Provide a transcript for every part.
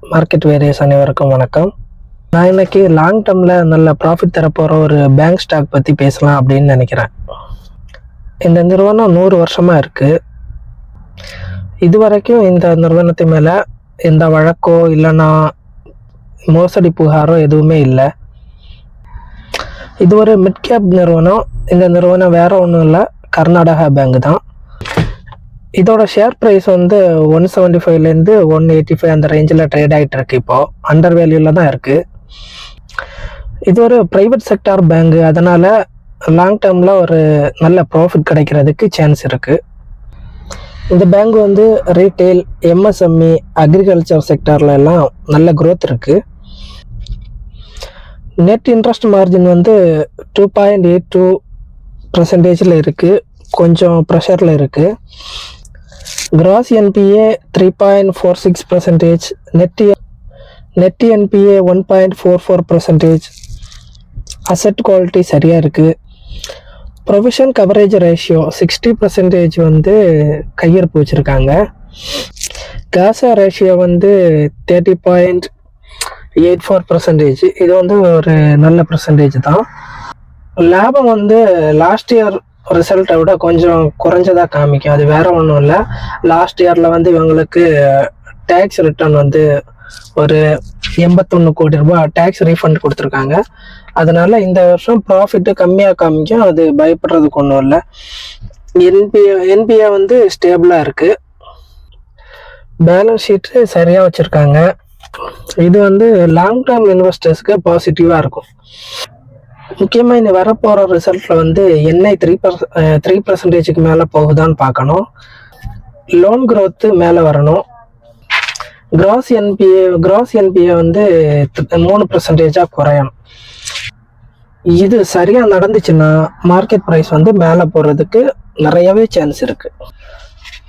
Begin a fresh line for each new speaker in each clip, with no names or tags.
Market various அனைவருக்கும் வணக்கம். நான் இன்னைக்கு லாங் டேர்மில் நல்ல ப்ராஃபிட் தரப்போகிற ஒரு பேங்க் ஸ்டாக் பற்றி பேசலாம் அப்படின்னு நினைக்கிறேன். இந்த நிறுவனம் 100 வருஷமாக இருக்குது. இதுவரைக்கும் இந்த நிறுவனத்து மேலே எந்த வழக்கோ இல்லைன்னா மோசடி புகாரோ எதுவுமே இல்லை. இது ஒரு மிட் கேப் நிறுவனம். இந்த நிறுவனம் வேறு ஒன்றும் இல்லை, கர்நாடகா பேங்க் தான். இதோட ஷேர் ப்ரைஸ் 175லேருந்து 185 அந்த ரேஞ்சில் ட்ரேட் ஆகிட்டு இருக்கு. இப்போது அண்டர் வேல்யூவில் தான் இருக்குது. இது ஒரு ப்ரைவேட் செக்டார் பேங்கு, அதனால் லாங் டேர்மில் ஒரு நல்ல ப்ராஃபிட் கிடைக்கிறதுக்கு சான்ஸ் இருக்குது. இந்த பேங்க் ரீட்டெயில், எம்எஸ்எம்இ, அக்ரிகல்ச்சர் செக்டாரில் எல்லாம் நல்ல க்ரோத் இருக்குது. நெட் இன்ட்ரெஸ்ட் மார்ஜின் 2.82% இருக்குது, கொஞ்சம் ப்ரெஷரில் இருக்குது. Cross NBA 3.46%, net NBA 1.44%. Asset quality சரியாக இருக்குது. ப்ரொவிஷன் கவரேஜ் ரேஷியோ 60% கையிருப்பு வச்சுருக்காங்க. காசா ரேஷியோ 30.84%. இது ஒரு நல்ல பர்சன்டேஜ் தான். லாபம் லாஸ்ட் இயர் ரிசல்ட்டை விட கொஞ்சம் குறைஞ்சதாக காமிக்கும். அது வேறு ஒன்றும் இல்லை. லாஸ்ட் இயரில் இவங்களுக்கு டேக்ஸ் ரிட்டர்ன் ஒரு 81 கோடி ரூபாய் டேக்ஸ் ரீஃபண்ட் கொடுத்துருக்காங்க. அதனால் இந்த வருஷம் ப்ராஃபிட்டு கம்மியாக காமிக்கும். அது பயப்படுறதுக்கு ஒன்றும் இல்லை. என்பிஏ ஸ்டேபிளாக இருக்குது. பேலன்ஸ் ஷீட்டு சரியாக வச்சுருக்காங்க. இது லாங் டேர்ம் இன்வெஸ்டர்ஸ்க்கு பாசிட்டிவாக இருக்கும். முக்கியமாக இந்த வரப்போகிற ரிசல்ட்டில் என்ஐ 3% மேலே போகுதான்னு பார்க்கணும். லோன் க்ரோத்து மேலே வரணும். Cross NBA 3% குறையணும். இது சரியாக நடந்துச்சுன்னா மார்க்கெட் ப்ரைஸ் மேலே போகிறதுக்கு நிறையவே சான்ஸ் இருக்குது.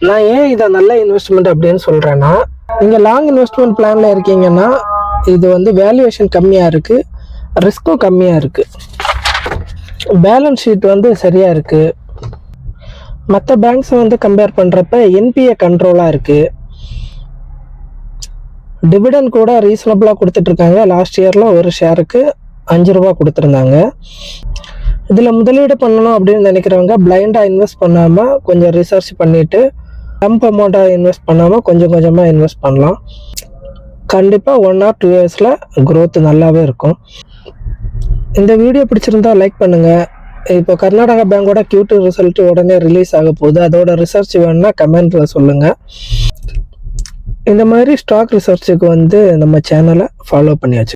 நான் ஏன் இதை நல்ல இன்வெஸ்ட்மெண்ட் அப்படின்னு சொல்கிறேன்னா, நீங்கள் லாங் இன்வெஸ்ட்மெண்ட் பிளானில் இருக்கீங்கன்னா இது வேல்யூவேஷன் கம்மியாக இருக்குது, ரிஸ்க்கும் கம்மியாக இருக்குது. பேலன்ஸ் ஷீட் சரியாக இருக்குது. மற்ற பேங்க்ஸ் கம்பேர் பண்ணுறப்ப என்பிஏ கண்ட்ரோலாக இருக்குது. டிவிடெண்ட் கூட ரீசனபிளாக கொடுத்துட்ருக்காங்க. லாஸ்ட் இயரில் ஒரு ஷேருக்கு 5 ரூபா கொடுத்துருந்தாங்க. இதில் முதலீடு பண்ணணும் அப்படின்னு நினைக்கிறவங்க பிளைண்டாக இன்வெஸ்ட் பண்ணாமல் கொஞ்சம் ரிசர்ச் பண்ணிவிட்டு லம்ப் அமௌண்ட்டாக இன்வெஸ்ட் பண்ணாமல் கொஞ்சம் கொஞ்சமாக இன்வெஸ்ட் பண்ணலாம். கண்டிப்பாக 1 or 2 இயர்ஸில் க்ரோத் நல்லாவே இருக்கும். இந்த வீடியோ பிடிச்சிருந்தா லைக் பண்ணுங்கள். இப்போ கர்நாடகா பேங்கோட Q2 ரிசல்ட்டு உடனே ரிலீஸ் ஆக போகுது. அதோட ரிசர்ச் வேணுன்னா கமெண்ட்டில் சொல்லுங்கள். இந்த மாதிரி ஸ்டாக் ரிசர்ச்சுக்கு நம்ம சேனலை ஃபாலோ பண்ணி வச்சு